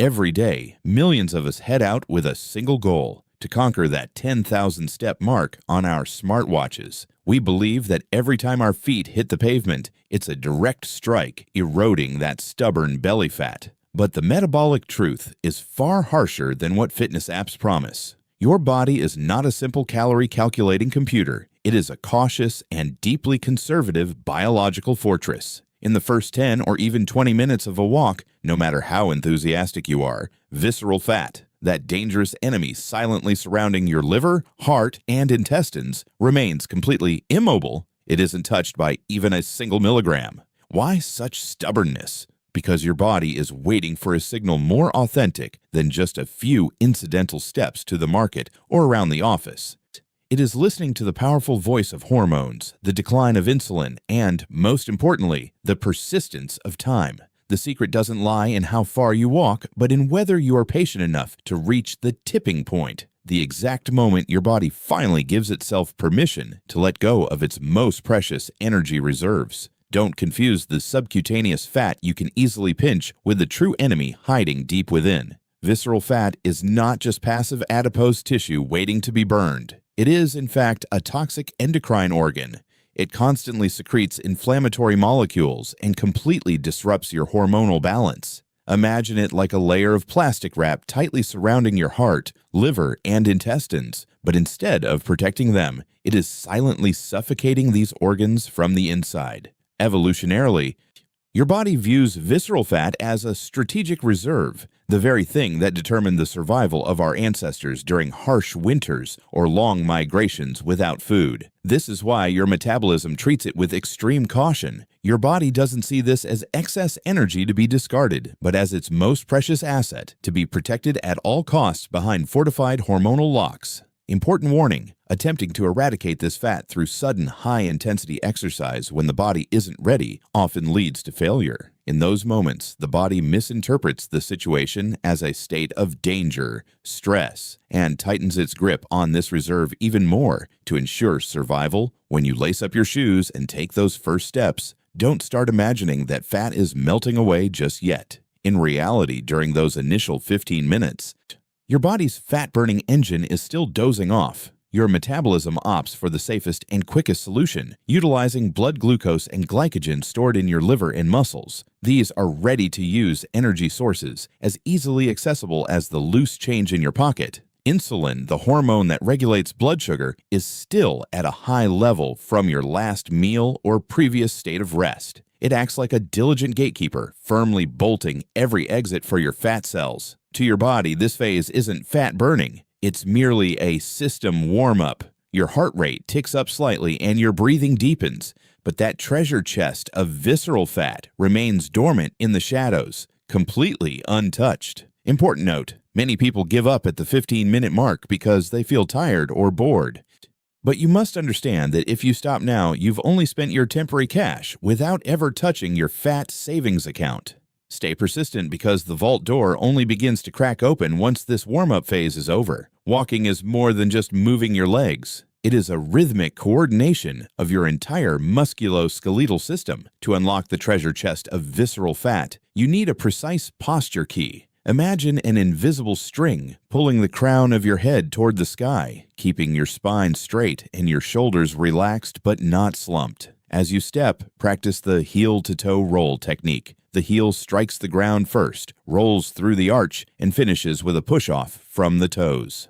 Every day, millions of us head out with a single goal: to conquer that 10,000 step mark on our smartwatches. We believe that every time our feet hit the pavement, it's a direct strike eroding that stubborn belly fat. But the metabolic truth is far harsher than what fitness apps promise. Your body is not a simple calorie calculating computer. It is a cautious and deeply conservative biological fortress. In the first 10 or even 20 minutes of a walk, no matter how enthusiastic you are, visceral fat, that dangerous enemy silently surrounding your liver, heart, and intestines, remains completely immobile. It isn't touched by even a single milligram. Why such stubbornness? Because your body is waiting for a signal more authentic than just a few incidental steps to the market or around the office. It is listening to the powerful voice of hormones, the decline of insulin, and, most importantly, the persistence of time. The secret doesn't lie in how far you walk, but in whether you are patient enough to reach the tipping point, the exact moment your body finally gives itself permission to let go of its most precious energy reserves. Don't confuse the subcutaneous fat you can easily pinch with the true enemy hiding deep within. Visceral fat is not just passive adipose tissue waiting to be burned. It is, in fact, a toxic endocrine organ. It constantly secretes inflammatory molecules and completely disrupts your hormonal balance. Imagine it like a layer of plastic wrap tightly surrounding your heart, liver, and intestines. But instead of protecting them, it is silently suffocating these organs from the inside. Evolutionarily, your body views visceral fat as a strategic reserve, the very thing that determined the survival of our ancestors during harsh winters or long migrations without food. This is why your metabolism treats it with extreme caution. Your body doesn't see this as excess energy to be discarded, but as its most precious asset to be protected at all costs behind fortified hormonal locks. Important warning: attempting to eradicate this fat through sudden high-intensity exercise when the body isn't ready often leads to failure. In those moments, the body misinterprets the situation as a state of danger, stress, and tightens its grip on this reserve even more to ensure survival. When you lace up your shoes and take those first steps, don't start imagining that fat is melting away just yet. In reality, during those initial 15 minutes, your body's fat-burning engine is still dozing off. Your metabolism opts for the safest and quickest solution, utilizing blood glucose and glycogen stored in your liver and muscles. These are ready-to-use energy sources, as easily accessible as the loose change in your pocket. Insulin, the hormone that regulates blood sugar, is still at a high level from your last meal or previous state of rest. It acts like a diligent gatekeeper, firmly bolting every exit for your fat cells. To your body, this phase isn't fat burning. It's merely a system warm-up. Your heart rate ticks up slightly and your breathing deepens, but that treasure chest of visceral fat remains dormant in the shadows, completely untouched. Important note: many people give up at the 15-minute mark because they feel tired or bored. But you must understand that if you stop now, you've only spent your temporary cash without ever touching your fat savings account. Stay persistent, because the vault door only begins to crack open once this warm-up phase is over. Walking is more than just moving your legs. It is a rhythmic coordination of your entire musculoskeletal system. To unlock the treasure chest of visceral fat, you need a precise posture key. Imagine an invisible string pulling the crown of your head toward the sky, keeping your spine straight and your shoulders relaxed but not slumped. As you step, practice the heel-to-toe roll technique. The heel strikes the ground first, rolls through the arch, and finishes with a push-off from the toes.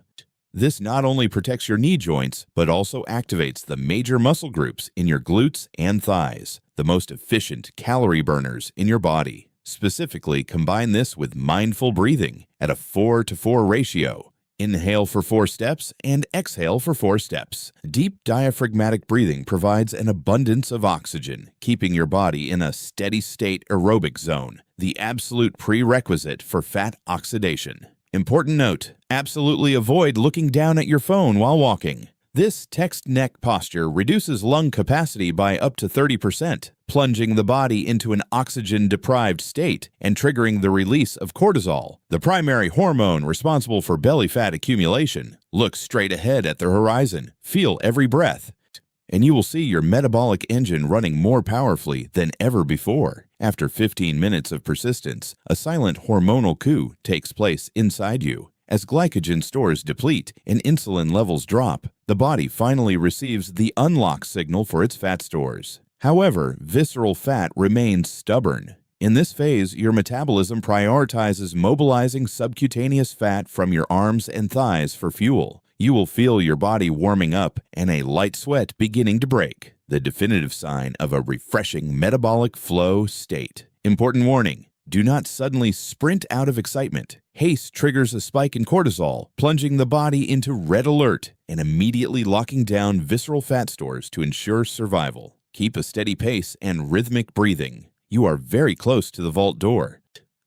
This not only protects your knee joints, but also activates the major muscle groups in your glutes and thighs, the most efficient calorie burners in your body. Specifically, combine this with mindful breathing at a 4-to-4 ratio. Inhale for 4 steps and exhale for 4 steps. Deep diaphragmatic breathing provides an abundance of oxygen, keeping your body in a steady-state aerobic zone, the absolute prerequisite for fat oxidation. Important note: absolutely avoid looking down at your phone while walking. This text neck posture reduces lung capacity by up to 30%, plunging the body into an oxygen-deprived state and triggering the release of cortisol, the primary hormone responsible for belly fat accumulation. Look straight ahead at the horizon. Feel every breath. and you will see your metabolic engine running more powerfully than ever before. After 15 minutes of persistence, a silent hormonal coup takes place inside you. As glycogen stores deplete and insulin levels drop, the body finally receives the unlock signal for its fat stores. However, visceral fat remains stubborn. In this phase, your metabolism prioritizes mobilizing subcutaneous fat from your arms and thighs for fuel. You will feel your body warming up and a light sweat beginning to break, the definitive sign of a refreshing metabolic flow state. Important warning: do not suddenly sprint out of excitement. Haste triggers a spike in cortisol, plunging the body into red alert and immediately locking down visceral fat stores to ensure survival. Keep a steady pace and rhythmic breathing. You are very close to the vault door.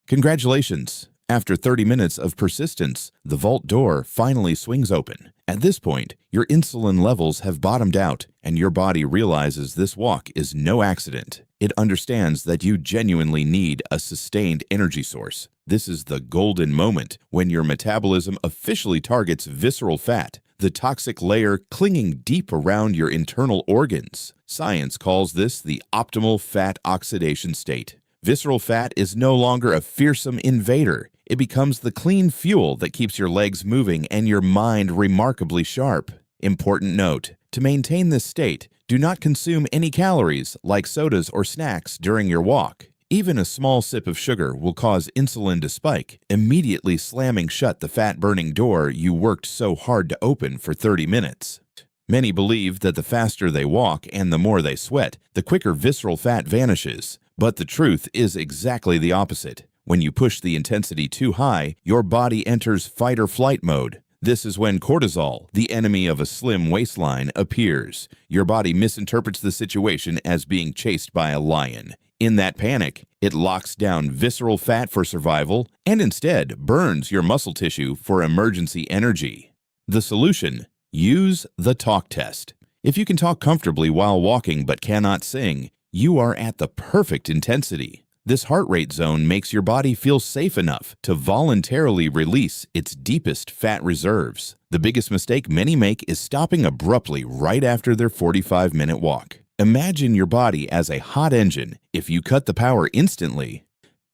Congratulations! After 30 minutes of persistence, the vault door finally swings open. At this point, your insulin levels have bottomed out, and your body realizes this walk is no accident. It understands that you genuinely need a sustained energy source. This is the golden moment when your metabolism officially targets visceral fat, the toxic layer clinging deep around your internal organs. Science calls this the optimal fat oxidation state. Visceral fat is no longer a fearsome invader. It becomes the clean fuel that keeps your legs moving and your mind remarkably sharp. Important note: to maintain this state, do not consume any calories like sodas or snacks during your walk. Even a small sip of sugar will cause insulin to spike, immediately slamming shut the fat-burning door you worked so hard to open for 30 minutes. Many believe that the faster they walk and the more they sweat, the quicker visceral fat vanishes. But the truth is exactly the opposite. When you push the intensity too high, your body enters fight-or-flight mode. This is when cortisol, the enemy of a slim waistline, appears. Your body misinterprets the situation as being chased by a lion. In that panic, it locks down visceral fat for survival and instead burns your muscle tissue for emergency energy. The solution: use the talk test. If you can talk comfortably while walking but cannot sing, you are at the perfect intensity. This heart rate zone makes your body feel safe enough to voluntarily release its deepest fat reserves. The biggest mistake many make is stopping abruptly right after their 45-minute walk. Imagine your body as a hot engine. If you cut the power instantly,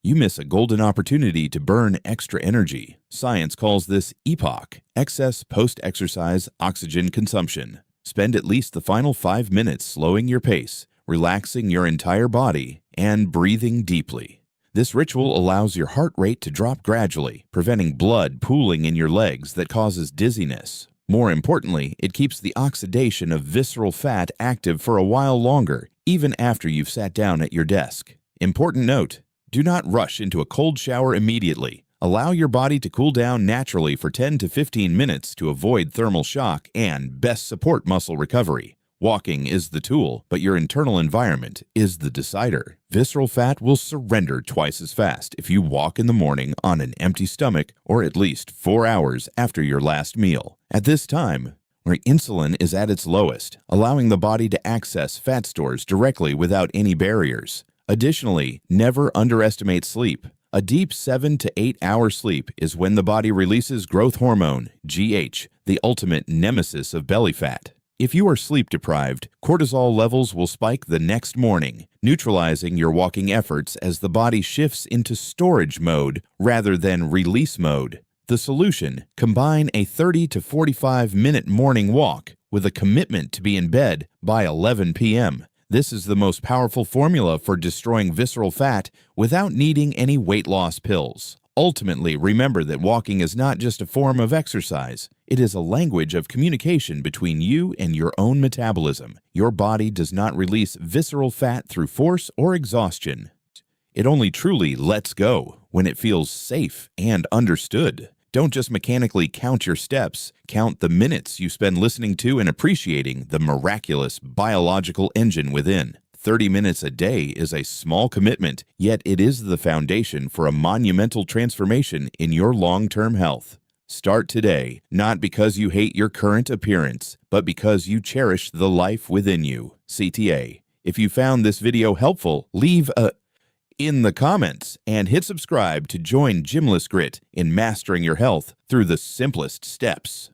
you miss a golden opportunity to burn extra energy. Science calls this EPOC, excess post-exercise oxygen consumption. Spend at least the final 5 minutes slowing your pace, relaxing your entire body, and breathing deeply. This ritual allows your heart rate to drop gradually, preventing blood pooling in your legs that causes dizziness. More importantly, it keeps the oxidation of visceral fat active for a while longer, even after you've sat down at your desk. Important note: do not rush into a cold shower immediately. Allow your body to cool down naturally for 10 to 15 minutes to avoid thermal shock and best support muscle recovery. Walking is the tool, but your internal environment is the decider. Visceral fat will surrender twice as fast if you walk in the morning on an empty stomach or at least 4 hours after your last meal. At this time, where insulin is at its lowest, allowing the body to access fat stores directly without any barriers. Additionally, never underestimate sleep. A deep 7 to 8 hour sleep is when the body releases growth hormone, GH, the ultimate nemesis of belly fat. If you are sleep deprived, cortisol levels will spike the next morning, neutralizing your walking efforts as the body shifts into storage mode rather than release mode. The solution: combine a 30 to 45-minute morning walk with a commitment to be in bed by 11 p.m. This is the most powerful formula for destroying visceral fat without needing any weight loss pills. Ultimately, remember that walking is not just a form of exercise. It is a language of communication between you and your own metabolism. Your body does not release visceral fat through force or exhaustion. It only truly lets go when it feels safe and understood. Don't just mechanically count your steps. Count the minutes you spend listening to and appreciating the miraculous biological engine within. 30 minutes a day is a small commitment, yet it is the foundation for a monumental transformation in your long-term health. Start today, not because you hate your current appearance, but because you cherish the life within you. CTA. If you found this video helpful, leave a in the comments and hit subscribe to join Gymless Grit in mastering your health through the simplest steps.